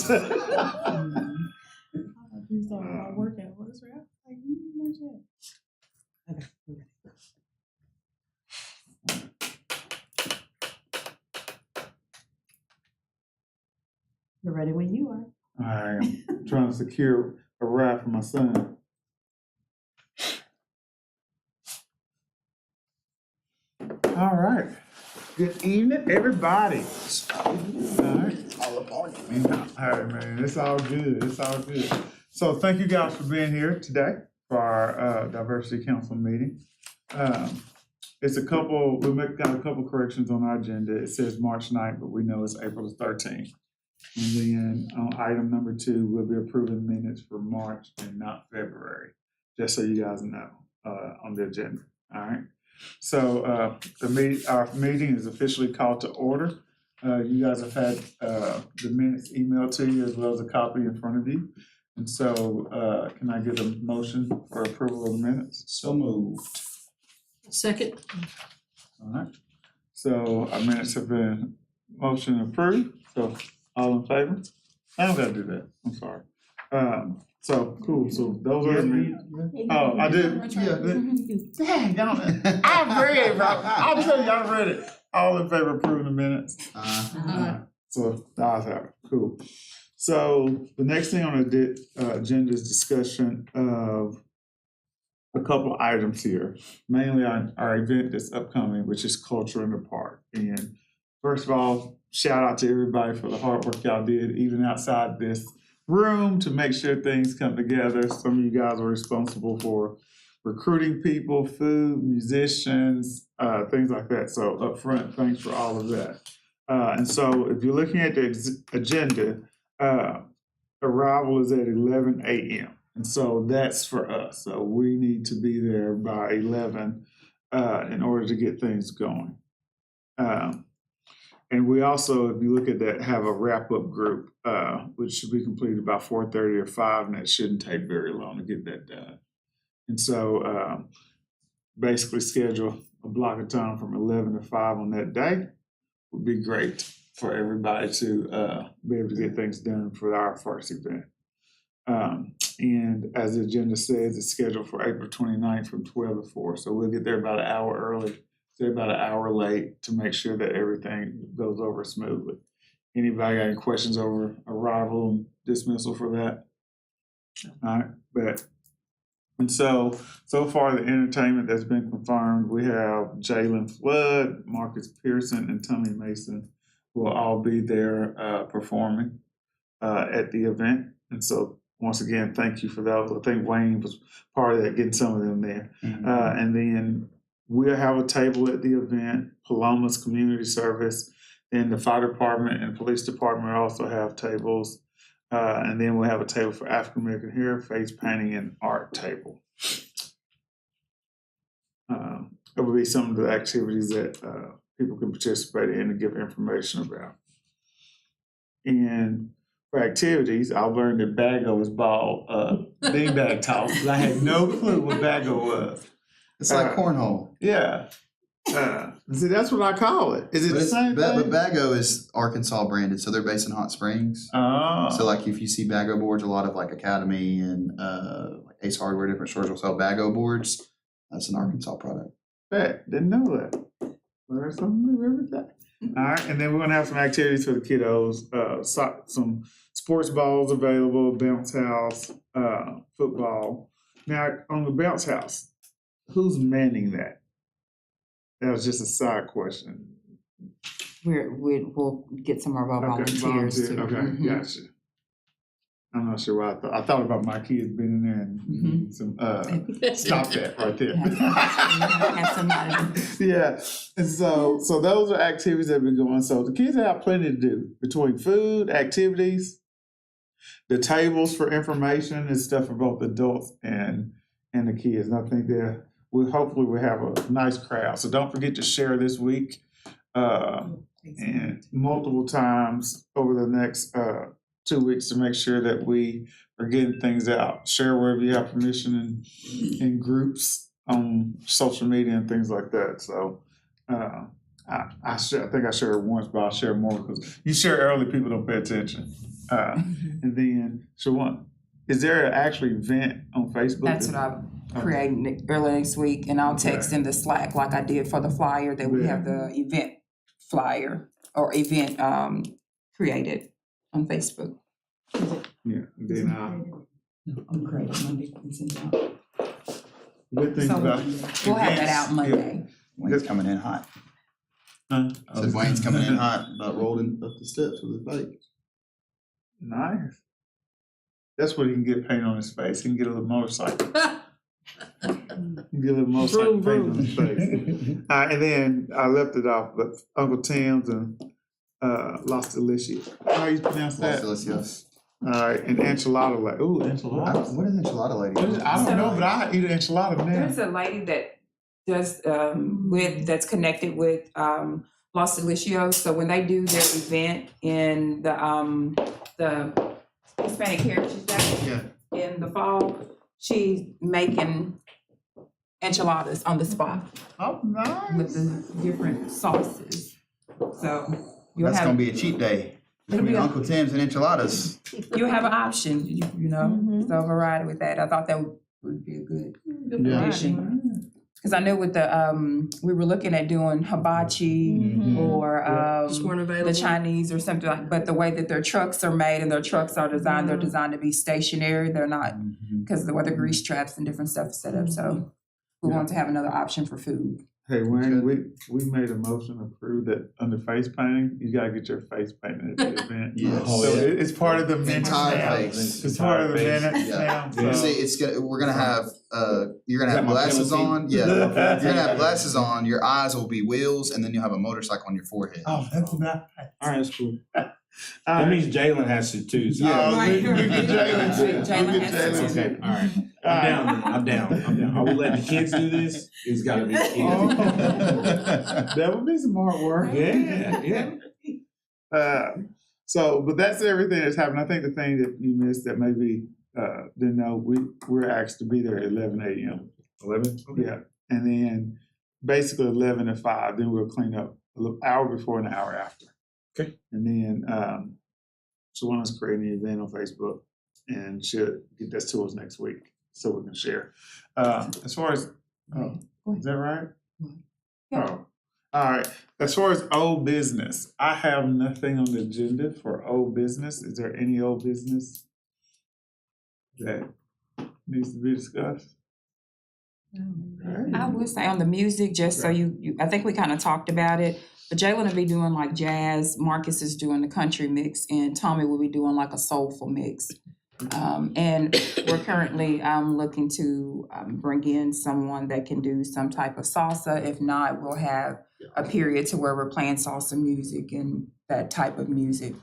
These are my work hours, right? Like, not yet. Okay. You're ready when you are. I am trying to secure a ride for my son. All right. Good evening, everybody. All right. All upon you, man. All right, man. It's all good. It's all good. So thank you guys for being here today for our Diversity Council meeting. It's got a couple corrections on our agenda. It says March 9th, but we know it's April the 13th. And then on item number 2, we'll be approving minutes for March and not February, just so you guys know on the agenda. All right. So our meeting is officially called to order. You guys have had the minutes emailed to you as well as a copy in front of you. And so can I get a motion for approval of the minutes? So moved. Second. All right. So our minutes have been motion approved. So all in favor? I don't gotta do that. I'm sorry. So cool. So those are the minutes. Oh, I did. Yeah. Dang, I've read it, bro. I'll tell you, I've read it. All in favor of approving the minutes? So the ayes have it. Cool. So the next thing on the agenda is discussion of a couple of items here, mainly on our event that's upcoming, which is Culture in the Park. And first of all, shout out to everybody for the hard work y'all did, even outside this room, to make sure things come together. Some of you guys are responsible for recruiting people, food, musicians, things like that. So up front, thanks for all of that. And so if you're looking at the agenda, arrival is at 11 a.m. And so that's for us. So we need to be there by 11 in order to get things going. And we also, if you look at that, have a wrap-up group, which should be completed by 4:30 or 5, and that shouldn't take very long to get that done. And so basically schedule a block of time from 11 to 5 on that day would be great for everybody to be able to get things done for our first event. And as the agenda says, it's scheduled for April 29th from 12 to 4. So we'll get there about an hour early, stay about an hour late to make sure that everything goes over smoothly. Anybody got any questions over arrival and dismissal for that? All right, and so far the entertainment that's been confirmed, we have Jalen Flood, Marcus Pearson, and Tommy Mason will all be there performing at the event. And so once again, thank you for that. I think Wayne was part of that, getting some of them there. Mm-hmm. And then we'll have a table at the event, Paloma's Community Service, and the fire department and police department also have tables. And then we'll have a table for African American hair, face painting, and art table. It will be some of the activities that people can participate in and give information about. And for activities, I learned that Bago is ball beanbag toss. I had no clue what Bago was. It's like cornhole. Yeah. See, that's what I call it. Is it the same thing? But Bago is Arkansas branded, so they're based in Hot Springs. Oh. So like if you see Bago boards, a lot of like Academy and like Ace Hardware, different stores will sell Bago boards. That's an Arkansas product. Bet, didn't know that. Learn something new every day. All right, and then we're gonna have some activities for the kiddos. Some sports balls available, bounce house, football. Now on the bounce house, who's manning that? That was just a side question. We'll get some of our volunteers too. Okay, gotcha. I'm not sure what I thought about my kids being in there and some stop that right there. Yeah. And so those are activities that we're going. So the kids have plenty to do between food, activities, the tables for information and stuff for both adults and the kids. And I think that hopefully we'll have a nice crowd. So don't forget to share this week and multiple times over the next 2 weeks to make sure that we are getting things out. Share wherever you have permission in groups on social media and things like that. So I think I shared once, but I'll share more because you share early, people don't pay attention. And then, Shawan, is there an actual event on Facebook? That's what I'm creating early next week, and I'll text in the Slack like I did for the flyer that we have the event flyer or event created on Facebook. Yeah, and then No, I'm creating Monday. and send it out. good thing So about we'll have that out Monday. Wayne's coming in hot. Said Wayne's coming in hot, about rolling up the steps with his bike. Nice. That's what he can get paint on his face. He can get a little motorcycle. He can get a little motorcycle paint on his face. And then I left it off, but Uncle Tim's and Los Delicious. How you pronounce that? Los Delicios. All right, and enchilada lady. Ooh, enchilada. What is enchilada lady? I don't know, but I eat an enchilada now. There's a lady that does that's connected with Los Delicios. So when they do their event in the Hispanic Heritage Day in the fall, she's making enchiladas on the spot Oh, nice. with the different sauces. So you'll That's have gonna be a cheat day. It'll Between be a- Uncle Tim's and enchiladas. you'll have an option, you know, so a variety with that. I thought that would be a good addition. Because I know with the we were looking at doing hibachi or Just weren't available. the Chinese or something like, but the way that their trucks are made and their trucks are designed, they're designed to be stationary. They're not, because of the way the grease traps and different stuff is set up. So we want to have another option for food. Hey, Wayne, we made a motion to approve that under face painting, you gotta get your face painted at the event. Yes. So it's part of the minutes Entire now. face. It's part of the minutes Yeah. now. See, it's gonna. We're gonna have. You're gonna Is have that my glasses penalty? on. Yeah. You're gonna have glasses on. Your eyes will be wheels, and then you'll have a motorcycle on your forehead. Oh, that's nice. All right, that's cool. All That right. means Jalen has to too. So. Yeah, we get Jalen too. Jalen We get has to Jalen Okay, too. all right. I'm down. I'm down. Are we letting the kids do this? It's gotta be the Oh, kids. that would be some hard work. Yeah. So, but that's everything that's happened. I think the thing that you missed that maybe didn't know, we're asked to be there at 11 a.m. 11? Yeah, and then basically 11 to 5. Then we'll clean up an hour before and an hour after. Okay. And then Shawanna's creating an event on Facebook, and she'll get that to us next week so we can share. As far as is that right? Yeah. Oh, all right. As far as old business, I have nothing on the agenda for old business. Is there any old business that needs to be discussed? I would say on the music, just so you I think we kind of talked about it, but Jalen will be doing like jazz, Marcus is doing the country mix, and Tommy will be doing like a soulful mix. And we're currently looking to bring in someone that can do some type of salsa. If not, we'll have a period to where we're playing salsa music and that type of music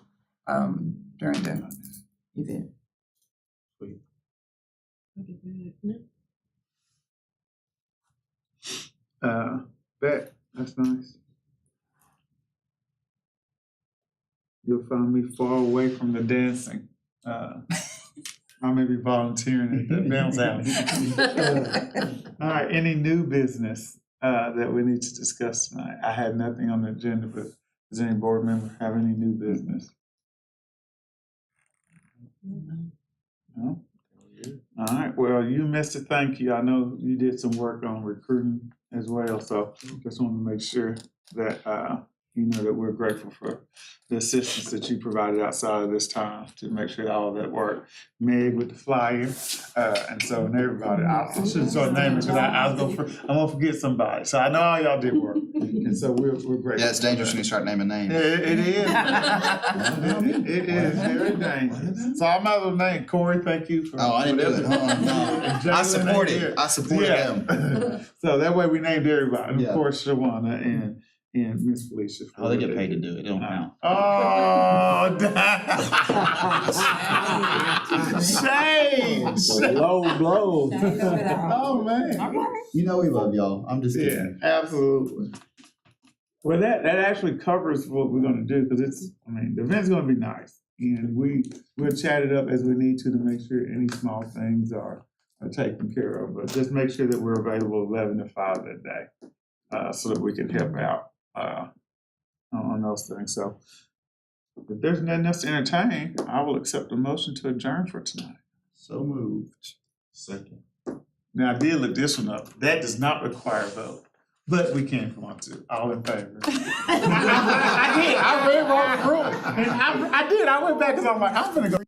during the event. That's nice. You'll find me far away from the dancing. I may be volunteering at the bounce house. All right, any new business that we need to discuss tonight? I had nothing on the agenda, but does any board member have any new business? No? All right, well, you missed a thank you. I know you did some work on recruiting as well, so just want to make sure that you know that we're grateful for the assistance that you provided outside of this time to make sure all of that worked. Meg with the flyer, and everybody. I shouldn't start naming because I'm gonna forget somebody. So I know all y'all did work, and so we're grateful. Yeah, it's dangerous when you start naming names. It is. It is very dangerous. So I might as well name Corey. Thank you for. Oh, I didn't do it. No. And I Jalen supported. here. I supported him. So that way we named everybody. And Yeah. of course, Shawanna and Miss Felicia. Oh, they get paid to do it. It don't count. Oh, shame. Low blow. Oh, man. You know we love y'all. I'm just Yeah, kidding. absolutely. Well, that actually covers what we're gonna do, because the event's gonna be nice. And we'll chat it up as we need to make sure any small things are taken care of. But just make sure that we're available 11 to 5 that day, so that we can help out on those things. So If there's nothing else to entertain, I will accept a motion to adjourn for tonight. So moved. Second. Now, I did look this one up. That does not require a vote, but we can if we want to. All in favor? I did. I read wrong rule. And I did. I went back because I'm like, I'm gonna go.